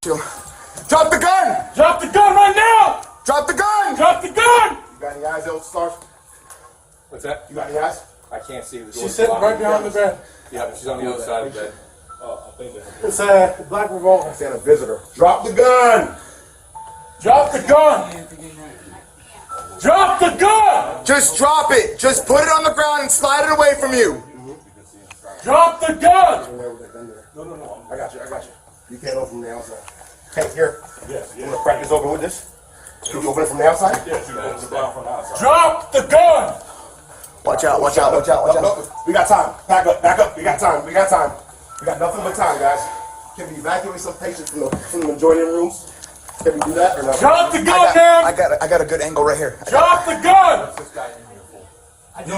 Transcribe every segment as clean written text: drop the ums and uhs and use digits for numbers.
Drop the gun! Drop the gun right now! Drop the gun! Drop the gun! You got any eyes, old Starch? What's that? You got any eyes? I can't see. The She's sitting right behind the bed. Yeah, she's on the other side of the bed. Oh, I think it's a black revolver. I said a visitor. Drop the gun! Drop the gun! Drop the gun! Just drop it. Just put it on the ground and slide it away from you. Drop the gun! No. I got you. You can't open from the outside. Hey, here. Yes, You want to crack this open with this? Can you open it from the outside? Yes, you open it down from the outside. Drop the gun! Watch out. No, we got time. Back up. We got time. We got nothing but time, guys. Can we evacuate some patients from the adjoining rooms? Can we do that or no? Drop the gun, man! I got a good angle right here. Drop the gun!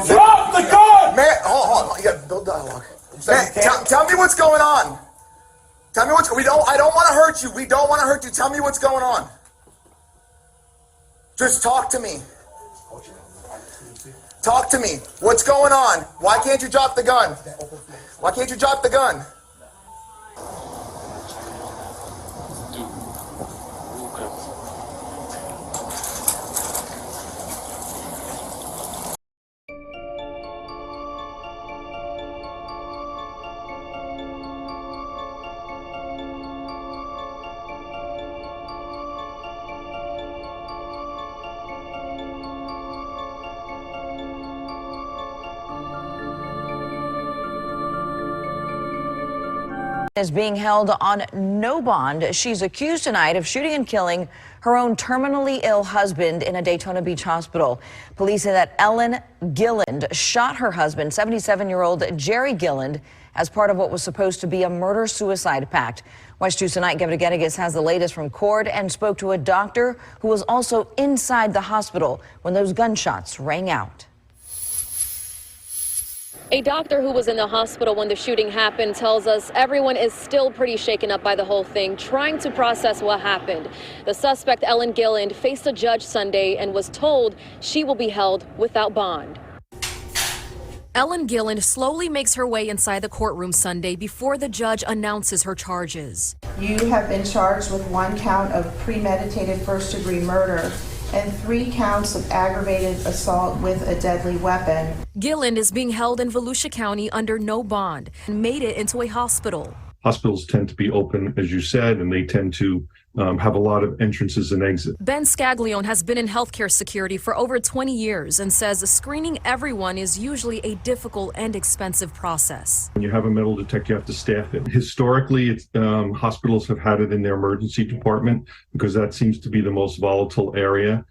Drop the gun! Man, hold on. You got to build dialogue. Man, tell me what's going on. Tell me I don't want to hurt you. We don't want to hurt you. Tell me what's going on. Just talk to me. Talk to me. What's going on? Why can't you drop the gun? Why can't you drop the gun? Is being held on no bond. She's accused tonight of shooting and killing her own terminally ill husband in a Daytona Beach hospital. Police say that Ellen Gilland shot her husband, 77-year-old Jerry Gilland, as part of what was supposed to be a murder-suicide pact. Watch 2 tonight. Kevin Gettigas has the latest from court and spoke to a doctor who was also inside the hospital when those gunshots rang out. A doctor who was in the hospital when the shooting happened tells us everyone is still pretty shaken up by the whole thing, trying to process what happened. The suspect, Ellen Gilland, faced a judge Sunday and was told she will be held without bond. Ellen Gilland slowly makes her way inside the courtroom Sunday before the judge announces her charges. You have been charged with 1 count of premeditated first-degree murder and 3 counts of aggravated assault with a deadly weapon. Gilland is being held in Volusia County under no bond and made it into a hospital. Hospitals tend to be open, as you said, and they tend to have a lot of entrances and exits. Ben Scaglione has been in healthcare security for over 20 years and says screening everyone is usually a difficult and expensive process. When you have a metal detector, you have to staff it. Historically, hospitals have had it in their emergency department because that seems to be the most volatile area.